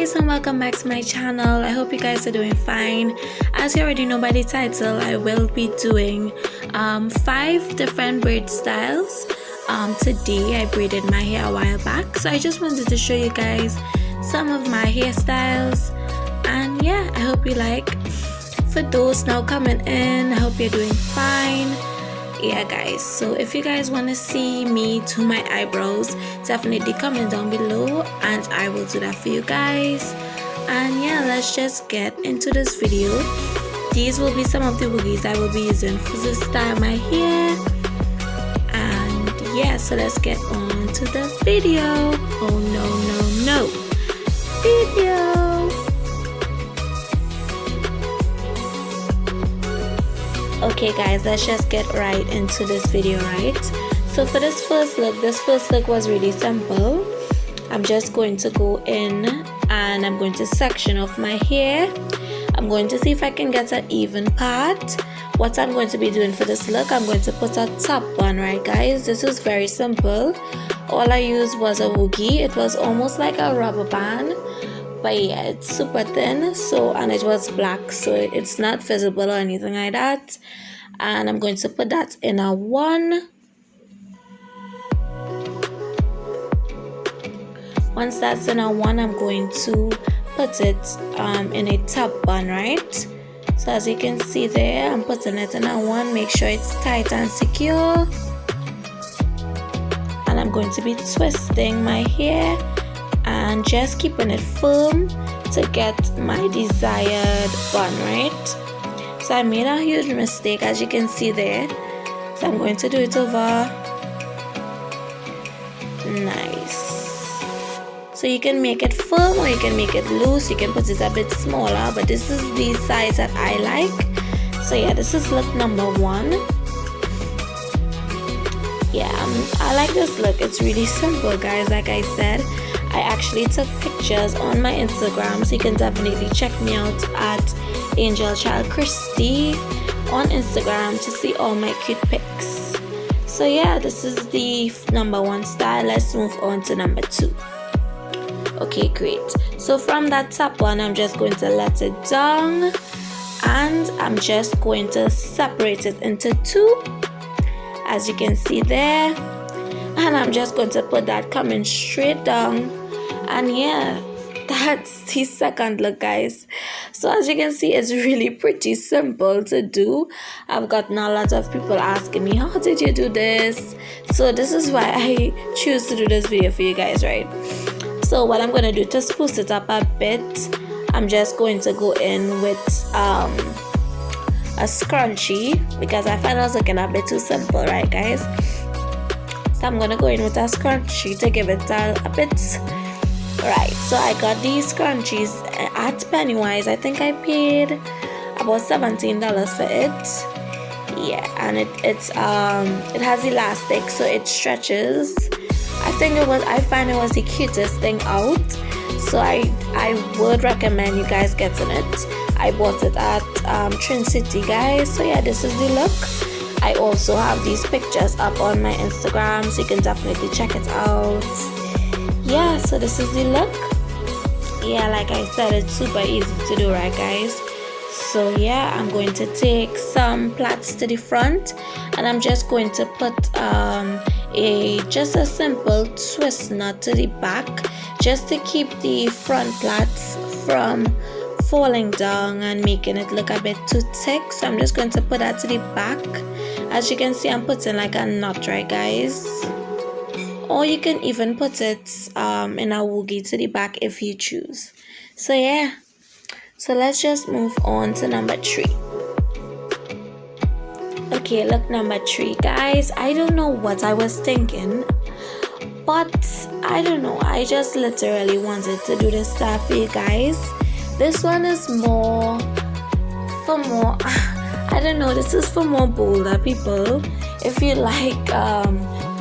guys, and welcome back to my channel. I hope you guys are doing fine. As you already know by the title, I will be doing 5 different braid styles. Today I braided my hair a while back, so I just wanted to show you guys some of my hairstyles, and yeah, I hope you like. For those now coming in, I hope you're doing fine. Yeah guys, so if you guys want to see me do my eyebrows, definitely comment down below and I will do that for you guys. And yeah, let's just get into this video. These will be some of the woogies I will be using to style my hair. And yeah, so let's get on to the video. Oh no video. Okay guys, let's just get right into this video, right? So for this first look was really simple. I'm just going to go in and I'm going to section off my hair. I'm going to see if I can get an even part. What I'm going to be doing for this look, I'm going to put a top one, right guys? This is very simple. All I used was a woogie. It was almost like a rubber band, but yeah, it's super thin, so, and it was black, so it's not visible or anything like that. And I'm going to put that in a 1. Once that's in a 1, I'm going to put it in a top bun, right? So as you can see there, I'm putting it in a 1. Make sure it's tight and secure. And I'm going to be twisting my hair and just keeping it firm to get my desired bun, right? So I made a huge mistake, as you can see there, so I'm going to do it over. Nice. So you can make it firm or you can make it loose, you can put it a bit smaller, but this is the size that I like. So yeah, this is look number 1. Yeah, I like this look. It's really simple guys. Like I said, I actually took pictures on my Instagram, so you can definitely check me out at 𝐼𝓉𝓈 on Instagram to see all my cute pics. So yeah, this is the number 1 style. Let's move on to number 2. Okay, great. So from that top one, I'm just going to let it down and I'm just going to separate it into 2, as you can see there. And I'm just going to put that coming straight down. And yeah, that's the second look guys. So as you can see, it's really pretty simple to do. I've gotten a lot of people asking me, how did you do this? So this is why I choose to do this video for you guys, right? So what I'm going to do to spruce it up a bit, I'm just going to go in with a scrunchie, because I find I was looking a bit too simple, right guys? So I'm going to go in with a scrunchie to give it a bit. Right, so I got these scrunchies at Pennywise. I think I paid about $17 for it. Yeah, and it has elastic, so it stretches. I find it was the cutest thing out. So I would recommend you guys getting it. I bought it at Trincity guys. So yeah, this is the look. I also have these pictures up on my Instagram, so you can definitely check it out. Yeah, so this is the look. Yeah, like I said, it's super easy to do, right guys? So yeah, I'm going to take some plaits to the front and I'm just going to put just a simple twist knot to the back, just to keep the front plaits from falling down and making it look a bit too thick. So I'm just going to put that to the back. As you can see, I'm putting like a knot, right guys? Or you can even put it in a woogie to the back if you choose. So yeah, so let's just move on to number 3. Okay, look number 3 guys. I don't know what I was thinking, but I don't know, I just literally wanted to do this style for you guys. This one is more I don't know, this is for more bolder people. If you like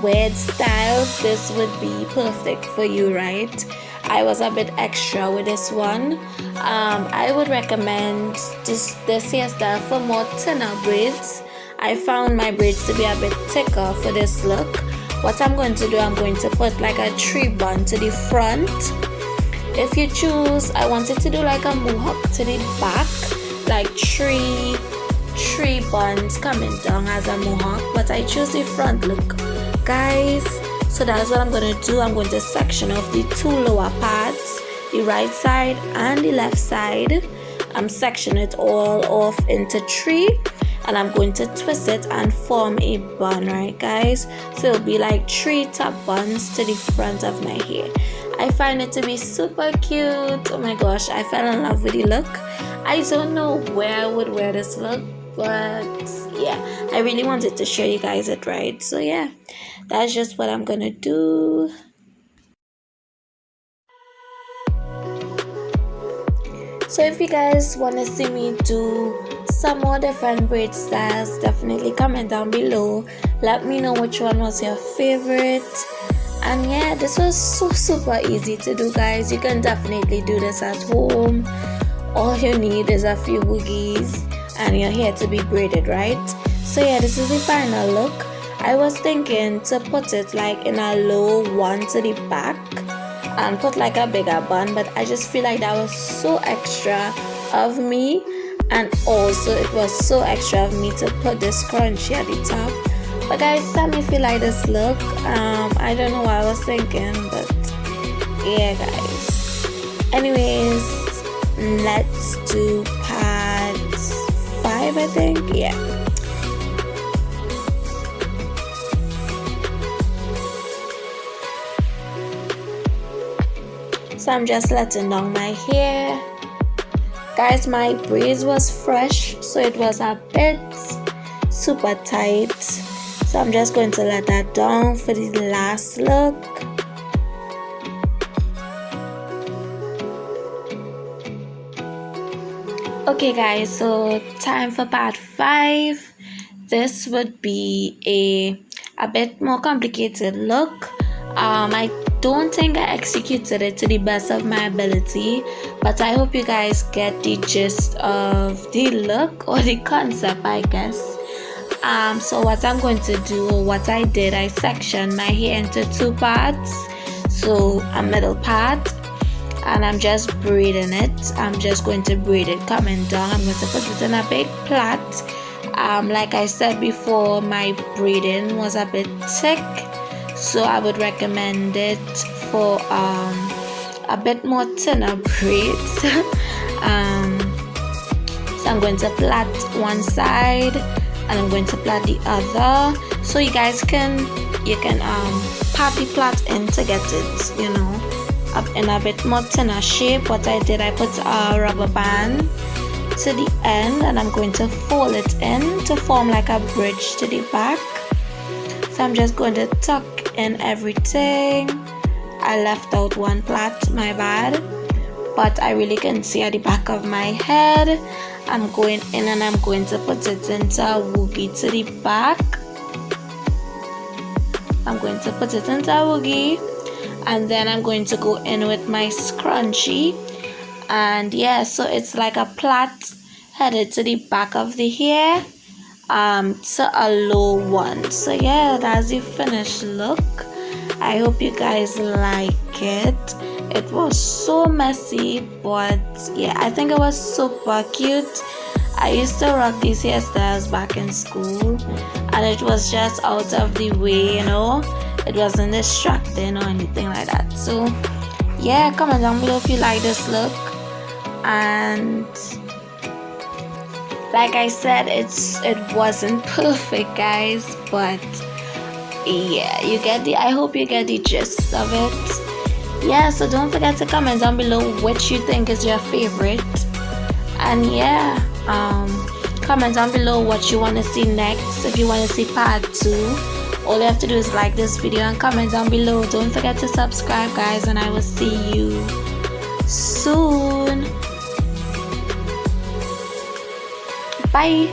weird styles, this would be perfect for you, right? I was a bit extra with this one. I would recommend this hairstyle for more thinner braids. I found my braids to be a bit thicker for this look. What I'm going to do, I'm going to put like a 3 bun to the front If you choose, I wanted to do like a mohawk to the back, like three buns coming down as a mohawk, but I choose the front look, guys. So that's what I'm going to do. I'm going to section off the two lower parts, the right side and the left side. I'm sectioning it all off into 3, and I'm going to twist it and form a bun, right guys? So it'll be like 3 top buns to the front of my hair. I find it to be super cute. Oh my gosh, I fell in love with the look. I don't know where I would wear this look, but yeah, I really wanted to show you guys it, right? So yeah, that's just what I'm gonna do. So if you guys want to see me do some more different braid styles, definitely comment down below. Let me know which one was your favorite. And yeah, this was so super easy to do, guys. You can definitely do this at home. All you need is a few boogies and your hair to be braided, right? So yeah, this is the final look. I was thinking to put it like in a low one to the back and put like a bigger bun, but I just feel like that was so extra of me, and also it was so extra of me to put this scrunchie at the top. But guys, tell me if you like this look. I don't know what I was thinking, but yeah guys. Anyways, let's do part 5, I think. Yeah. So I'm just letting down my hair. Guys, my braids was fresh, so it was a bit super tight. So I'm just going to let that down for the last look. Okay guys, so time for part 5. This would be a bit more complicated look. I don't think I executed it to the best of my ability, but I hope you guys get the gist of the look or the concept, I guess. So what I'm going to do, what I did, I sectioned my hair into 2 parts. So a middle part, and I'm just braiding it. I'm just going to braid it coming down. I'm going to put it in a big plait. Like I said before, my braiding was a bit thick, so I would recommend it for a bit more thinner braids. So I'm going to plait one side and I'm going to plait the other, so you guys can pat the plait in to get it, you know, up in a bit more thinner shape. What I did, I put a rubber band to the end and I'm going to fold it in to form like a bridge to the back. So I'm just going to tuck in everything. I left out one plait, my bad, but I really can see at the back of my head. I'm going in and I'm going to put it into a woogie to the back. I'm going to put it into a woogie, and then I'm going to go in with my scrunchie. And yeah, so it's like a plait headed to the back of the hair, to a low one. So yeah, that's the finished look. I hope you guys like it. It was so messy, but yeah, I think it was super cute. I used to rock these hairstyles back in school, and it was just out of the way, you know. It wasn't distracting or anything like that. So yeah, comment down below if you like this look. And like I said, it wasn't perfect, guys, but yeah, you get the, I hope you get the gist of it. Yeah, so don't forget to comment down below which you think is your favorite. And yeah, comment down below what you want to see next. If you want to see part 2, all you have to do is like this video and comment down below. Don't forget to subscribe, guys, and I will see you soon. Bye.